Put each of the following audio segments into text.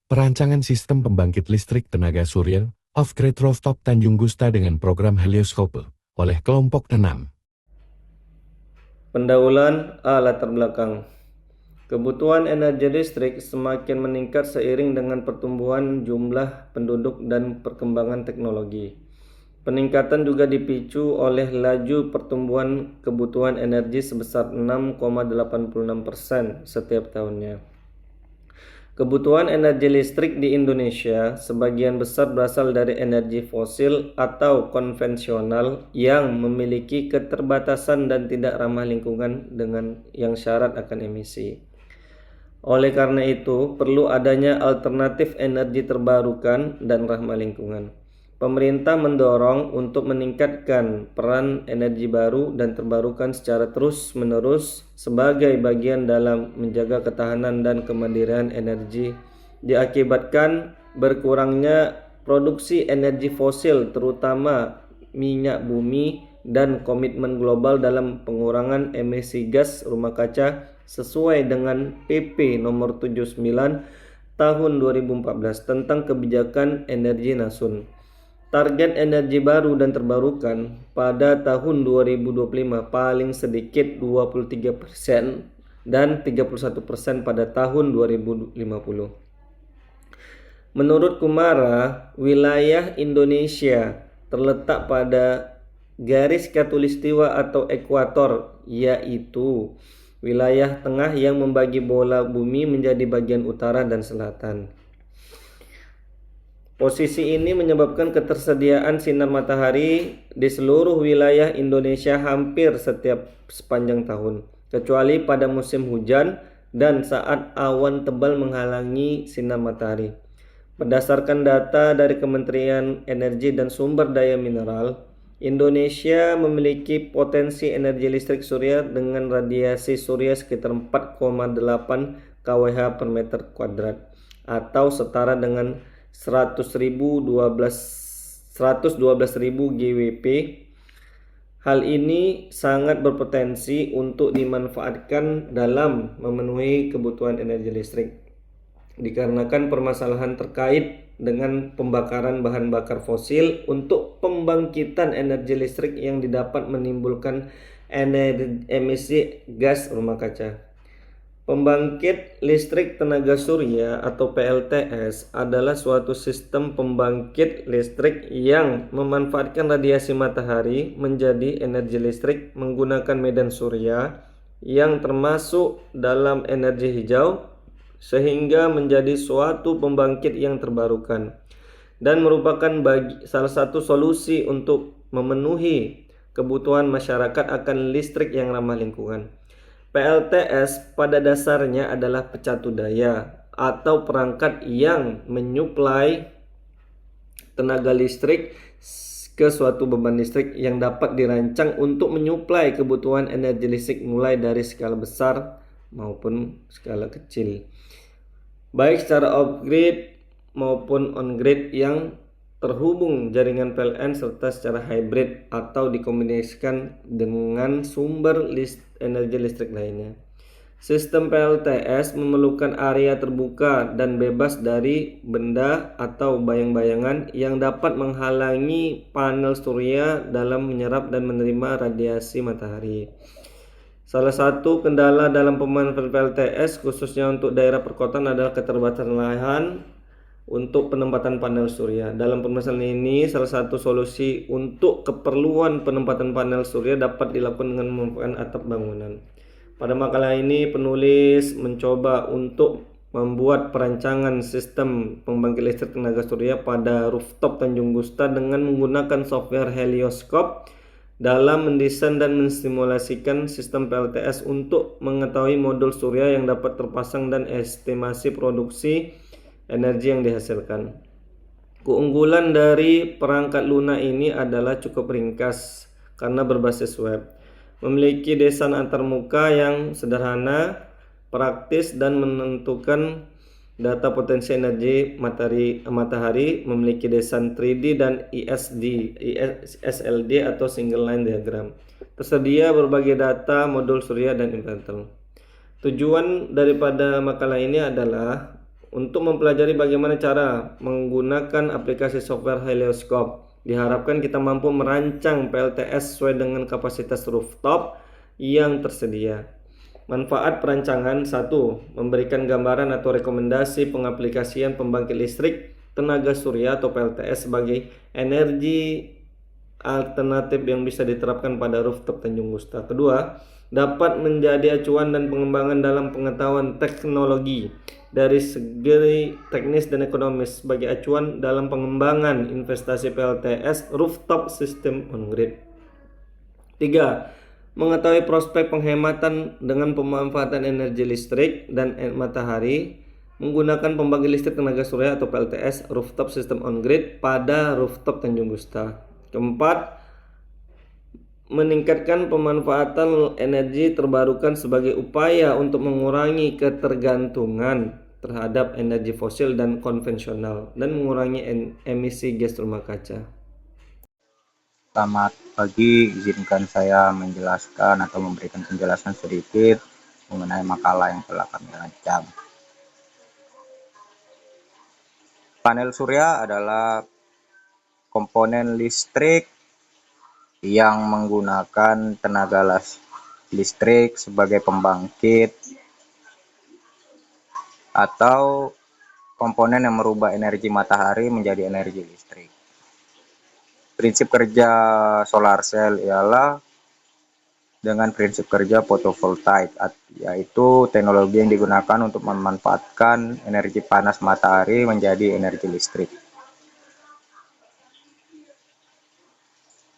Perancangan sistem pembangkit listrik tenaga surya off-grid rooftop Tanjung Gusta dengan program Helioskope oleh kelompok 6. Pendahuluan latar belakang. Kebutuhan energi listrik semakin meningkat seiring dengan pertumbuhan jumlah penduduk dan perkembangan teknologi. Peningkatan juga dipicu oleh laju pertumbuhan kebutuhan energi sebesar 6,86% setiap tahunnya. Kebutuhan energi listrik di Indonesia sebagian besar berasal dari energi fosil atau konvensional yang memiliki keterbatasan dan tidak ramah lingkungan dengan yang syarat akan emisi. Oleh karena itu, perlu adanya alternatif energi terbarukan dan ramah lingkungan. Pemerintah mendorong untuk meningkatkan peran energi baru dan terbarukan secara terus-menerus sebagai bagian dalam menjaga ketahanan dan kemandirian energi diakibatkan berkurangnya produksi energi fosil terutama minyak bumi dan komitmen global dalam pengurangan emisi gas rumah kaca sesuai dengan PP nomor 79 tahun 2014 tentang kebijakan energi nasional. Target energi baru dan terbarukan pada tahun 2025 paling sedikit 23% dan 31% pada tahun 2050. Menurut Kumara, wilayah Indonesia terletak pada garis khatulistiwa atau ekuator, yaitu wilayah tengah yang membagi bola bumi menjadi bagian utara dan selatan. Posisi ini menyebabkan ketersediaan sinar matahari di seluruh wilayah Indonesia hampir sepanjang tahun, kecuali pada musim hujan dan saat awan tebal menghalangi sinar matahari. Berdasarkan data dari Kementerian Energi dan Sumber Daya Mineral, Indonesia memiliki potensi energi listrik surya dengan radiasi surya sekitar 4,8 kWh per meter kuadrat atau setara dengan 112.000 GWP. Hal ini sangat berpotensi untuk dimanfaatkan dalam memenuhi kebutuhan energi listrik dikarenakan permasalahan terkait dengan pembakaran bahan bakar fosil untuk pembangkitan energi listrik yang didapat menimbulkan emisi gas rumah kaca. Pembangkit listrik tenaga surya atau PLTS adalah suatu sistem pembangkit listrik yang memanfaatkan radiasi matahari menjadi energi listrik menggunakan medan surya yang termasuk dalam energi hijau sehingga menjadi suatu pembangkit yang terbarukan dan merupakan salah satu solusi untuk memenuhi kebutuhan masyarakat akan listrik yang ramah lingkungan. PLTS pada dasarnya adalah pecatu daya atau perangkat yang menyuplai tenaga listrik ke suatu beban listrik yang dapat dirancang untuk menyuplai kebutuhan energi listrik mulai dari skala besar maupun skala kecil, baik secara off-grid maupun on-grid yang terhubung jaringan PLN serta secara hybrid atau dikombinasikan dengan sumber energi listrik lainnya. Sistem PLTS memerlukan area terbuka dan bebas dari benda atau bayang-bayangan yang dapat menghalangi panel surya dalam menyerap dan menerima radiasi matahari. Salah satu kendala dalam pemanfaatan PLTS khususnya untuk daerah perkotaan adalah keterbatasan lahan untuk penempatan panel surya. Dalam permasalahan ini, salah satu solusi untuk keperluan penempatan panel surya dapat dilakukan dengan memanfaatkan atap bangunan. Pada makalah ini, penulis mencoba untuk membuat perancangan sistem pembangkit listrik tenaga surya pada rooftop Tanjung Gusta dengan menggunakan software Helioscope dalam mendesain dan mensimulasikan sistem PLTS untuk mengetahui modul surya yang dapat terpasang dan estimasi produksi energi yang dihasilkan. Keunggulan dari perangkat lunak ini adalah cukup ringkas karena berbasis web, memiliki desain antarmuka yang sederhana, praktis dan menentukan data potensi energi matahari, memiliki desain 3D dan SLD atau single line diagram. Tersedia berbagai data modul surya dan inverter. Tujuan daripada makalah ini adalah Untuk mempelajari bagaimana cara menggunakan aplikasi software Helioscope, diharapkan kita mampu merancang PLTS sesuai dengan kapasitas rooftop yang tersedia. Manfaat perancangan: 1. Memberikan gambaran atau rekomendasi pengaplikasian pembangkit listrik tenaga surya atau PLTS sebagai energi alternatif yang bisa diterapkan pada rooftop Tanjung Gusta. Kedua, dapat menjadi acuan dan pengembangan dalam pengetahuan teknologi dari segi teknis dan ekonomis sebagai acuan dalam pengembangan investasi PLTS rooftop system on grid. 3. Mengetahui prospek penghematan dengan pemanfaatan energi listrik dan matahari menggunakan pembangkit listrik tenaga surya atau PLTS rooftop system on grid pada rooftop Tanjung Gusta. Keempat, meningkatkan pemanfaatan energi terbarukan sebagai upaya untuk mengurangi ketergantungan terhadap energi fosil dan konvensional dan mengurangi emisi gas rumah kaca. Selamat pagi, izinkan saya menjelaskan atau memberikan penjelasan sedikit mengenai makalah yang telah kami rancang. Panel surya adalah komponen listrik yang menggunakan tenaga listrik sebagai pembangkit atau komponen yang merubah energi matahari menjadi energi listrik. Prinsip kerja solar cell ialah dengan prinsip kerja fotovoltaik, yaitu teknologi yang digunakan untuk memanfaatkan energi panas matahari menjadi energi listrik.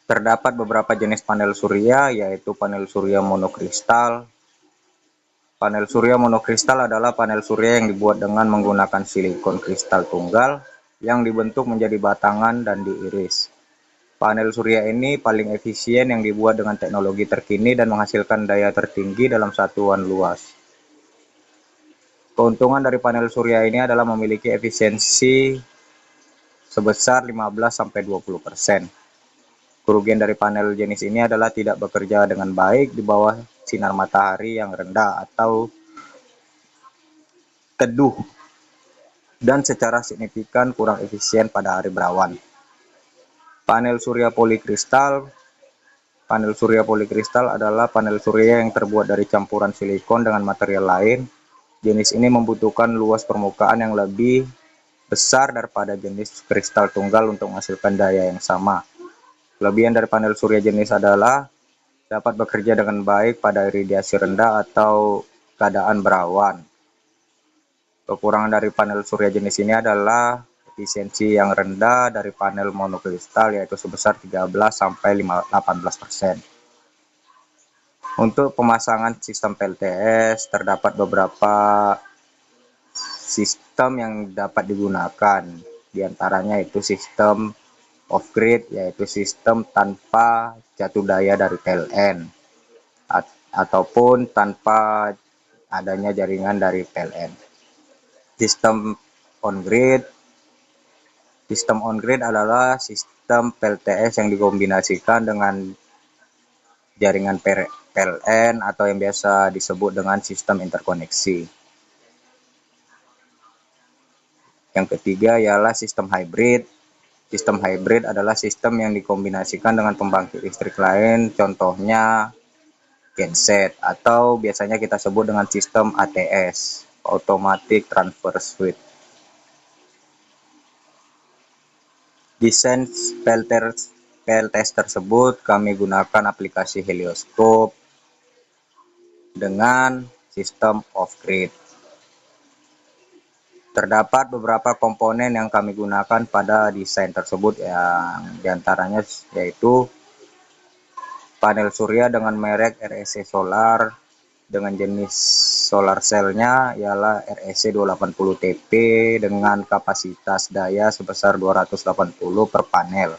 Terdapat beberapa jenis panel surya, yaitu panel surya monokristal. Panel surya monokristal adalah panel surya yang dibuat dengan menggunakan silikon kristal tunggal yang dibentuk menjadi batangan dan diiris. Panel surya ini paling efisien yang dibuat dengan teknologi terkini dan menghasilkan daya tertinggi dalam satuan luas. Keuntungan dari panel surya ini adalah memiliki efisiensi sebesar 15-20%. Kerugian dari panel jenis ini adalah tidak bekerja dengan baik di bawah sinar matahari yang rendah atau teduh dan secara signifikan kurang efisien pada hari berawan. Panel surya polikristal. Panel surya polikristal adalah panel surya yang terbuat dari campuran silikon dengan material lain. Jenis ini membutuhkan luas permukaan yang lebih besar daripada jenis kristal tunggal untuk menghasilkan daya yang sama. Kelebihan dari panel surya jenis adalah dapat bekerja dengan baik pada iradiasi rendah atau keadaan berawan. Kekurangan dari panel surya jenis ini adalah efisiensi yang rendah dari panel monokristal, yaitu sebesar 13-18%. Untuk pemasangan sistem PLTS, terdapat beberapa sistem yang dapat digunakan. Di antaranya itu sistem off-grid, yaitu sistem tanpa jatuh daya dari PLN, ataupun tanpa adanya jaringan dari PLN. Sistem on-grid. Sistem on-grid adalah sistem PLTS yang dikombinasikan dengan jaringan PLN atau yang biasa disebut dengan sistem interkoneksi. Yang ketiga ialah sistem hybrid. Sistem hybrid adalah sistem yang dikombinasikan dengan pembangkit listrik lain, contohnya genset, atau biasanya kita sebut dengan sistem ATS, Automatic Transfer Switch. Desain PLTS tersebut kami gunakan aplikasi Helioscope dengan sistem off-grid. Terdapat beberapa komponen yang kami gunakan pada desain tersebut, yang diantaranya yaitu panel surya dengan merek REC Solar dengan jenis solar cell-nya ialah REC 280 TP dengan kapasitas daya sebesar 280 per panel.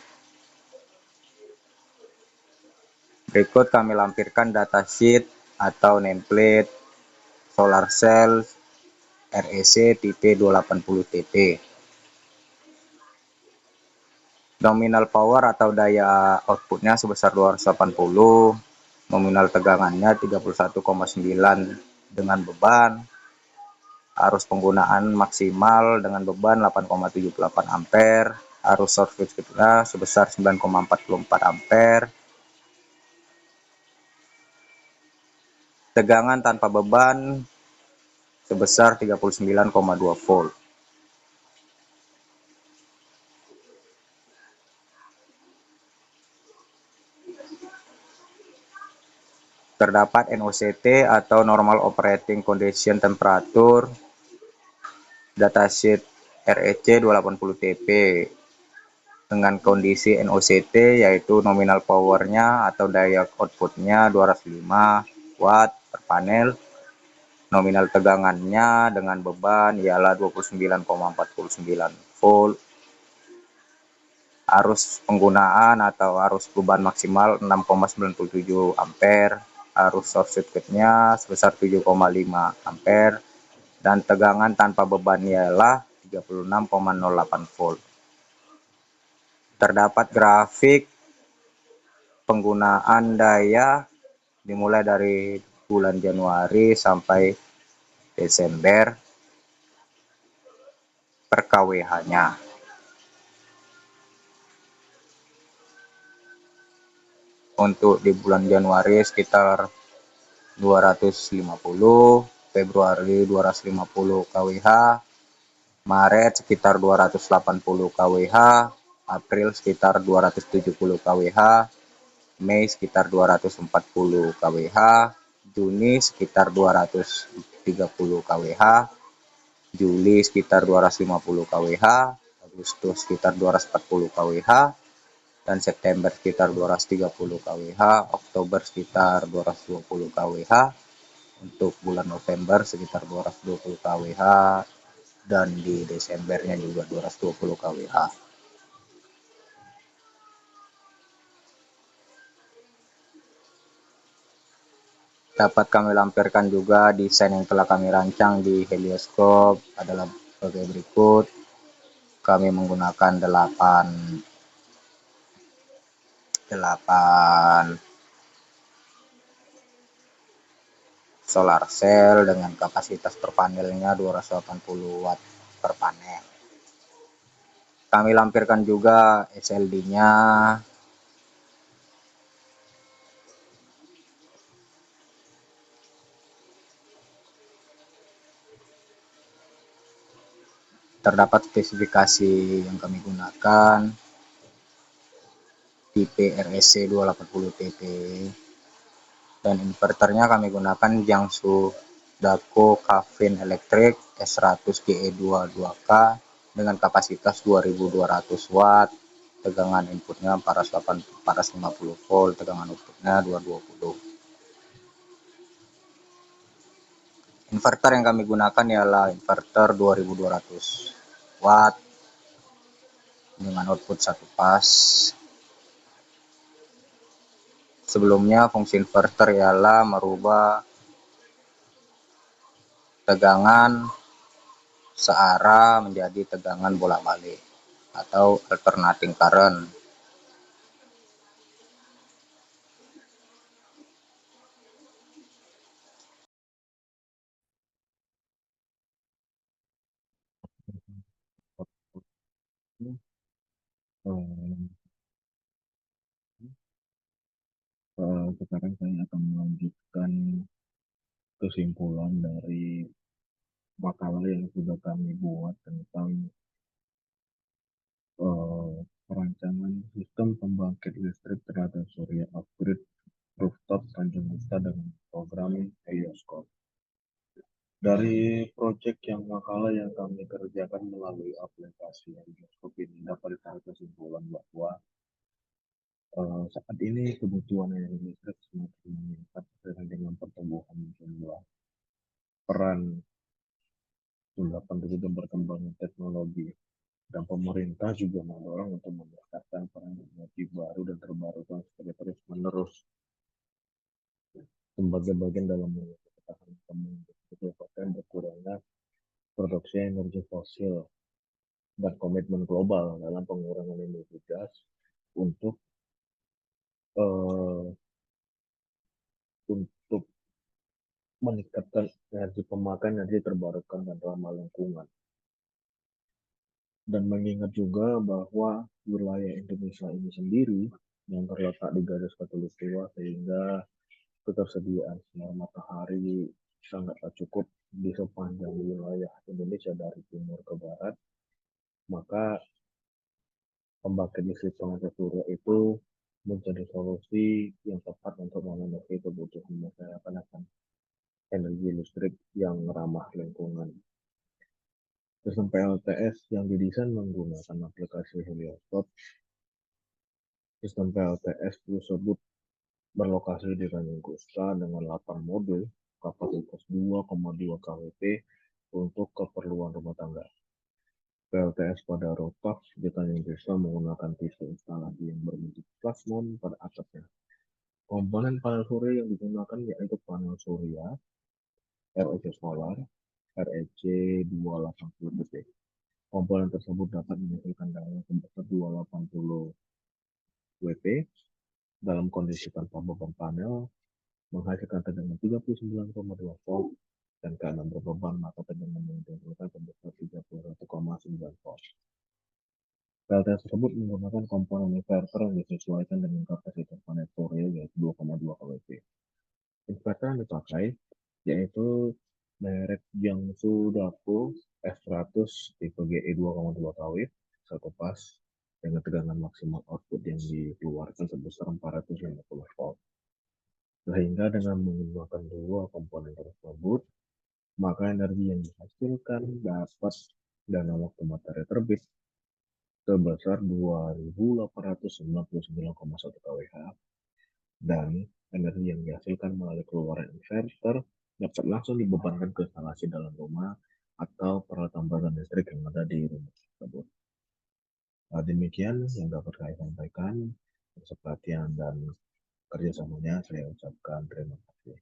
Berikut kami lampirkan datasheet atau nameplate solar cell REC tipe 280 TP. Nominal power atau daya outputnya sebesar 280, nominal tegangannya 31,9 dengan beban arus penggunaan maksimal dengan beban 8,78 ampere, arus short circuitnya sebesar 9,44 ampere, tegangan tanpa beban sebesar 39,2 volt. Terdapat NOCT atau Normal Operating Condition Temperature datasheet REC 280 TP dengan kondisi NOCT yaitu nominal powernya atau daya outputnya 205 watt per panel, nominal tegangannya dengan beban ialah 29,49 volt, arus penggunaan atau arus beban maksimal 6,97 ampere, arus short circuitnya sebesar 7,5 ampere, dan tegangan tanpa beban ialah 36,08 volt. Terdapat grafik penggunaan daya dimulai dari bulan Januari sampai Desember per kWh-nya. Untuk di bulan Januari sekitar 250, Februari 250 kWh, Maret sekitar 280 kWh, April sekitar 270 kWh, Mei sekitar 240 kWh, Juni sekitar 230 kWh, Juli sekitar 250 kWh, Agustus sekitar 240 kWh, dan September sekitar 230 kWh, Oktober sekitar 220 kWh, untuk bulan November sekitar 220 kWh, dan di Desembernya juga 220 kWh. Dapat kami lampirkan juga desain yang telah kami rancang di Helioscope adalah sebagai berikut. Kami menggunakan 8 solar cell dengan kapasitas per panelnya 280 watt per panel. Kami lampirkan juga SLD-nya terdapat spesifikasi yang kami gunakan, tipe REC 280 TP, dan inverternya kami gunakan Jiangsu Daqo Caffeine Electric S100 GE22K dengan kapasitas 2200 watt, tegangan inputnya 450 volt, tegangan outputnya 220. Inverter yang kami gunakan ialah inverter 2200 watt dengan output 1 pas. Sebelumnya fungsi inverter ialah merubah tegangan searah menjadi tegangan bolak-balik atau alternating current. Sekarang saya akan melanjutkan kesimpulan dari makalah yang sudah kami buat tentang perancangan sistem pembangkit listrik tenaga surya upgrade rooftop Tanjung Gusta dengan program Helioscope. Dari proyek yang makalah yang kami kerjakan melalui aplikasi Helioscope ini dapat ditarik kesimpulan bahwa saat ini kebutuhan energi listrik semakin meningkat seiring dengan pertumbuhan jumlah peran jumlah penduduk dan berkembangnya teknologi, dan pemerintah juga mendorong untuk meningkatkan peran energi baru dan terbarukan sebagai terus menerus sebagai bagian dalam menjaga ketahanan kementerian berkurangnya produksi energi fosil dan komitmen global dalam pengurangan emisi gas untuk eh, untuk meningkatkan energi pemakaian energi terbarukan dan ramah lingkungan. Dan mengingat juga bahwa wilayah Indonesia ini sendiri yang terletak di garis khatulistiwa sehingga ketersediaan sinar matahari sangatlah cukup di sepanjang wilayah Indonesia dari timur ke barat, maka pembangkit listrik tenaga surya itu menjadi solusi yang tepat untuk memenuhi kebutuhan masyarakat akan energi listrik yang ramah lingkungan. Sistem PLTS yang didesain menggunakan aplikasi Helioscope. Sistem PLTS tersebut berlokasi di Tanjung Gusta dengan 8 modul kapasitas 2,2 kWp untuk keperluan rumah tangga. PLTS pada rooftop di Tanjung Gusta menggunakan tipe instalasi yang berbentuk plasmon pada atapnya. Komponen panel surya yang digunakan yaitu panel surya REC Solar REC 280 BP. Komponen tersebut dapat menghasilkan daya sebesar 280 WP dalam kondisi tanpa beban panel, menghasilkan tegangan 39,2 volt, dan karena berbeban maka tegangan yang dihasilkan sebesar 31,9 volt. PLTS tersebut menggunakan komponen inverter yang disesuaikan dengan kapasitas panel surya yaitu 2,2 kWp. Inverter yang dipakai yaitu merek Jiangsu Daco F100 tipe GE 2,2 kW, satu pas dengan tegangan maksimal output yang dikeluarkan sebesar 450 volt. Sehingga dengan menggunakan dua komponen tersebut, maka energi yang dihasilkan dapat dalam waktu matahari terbit sebesar 2.899,1 kWh, dan energi yang dihasilkan melalui keluaran inverter dapat langsung dibebankan ke instalasi dalam rumah atau peralatan baterai listrik yang ada di rumah tersebut. Demikian yang dapat saya sampaikan. Atas perhatian dan kerjasamanya saya ucapkan terima kasih.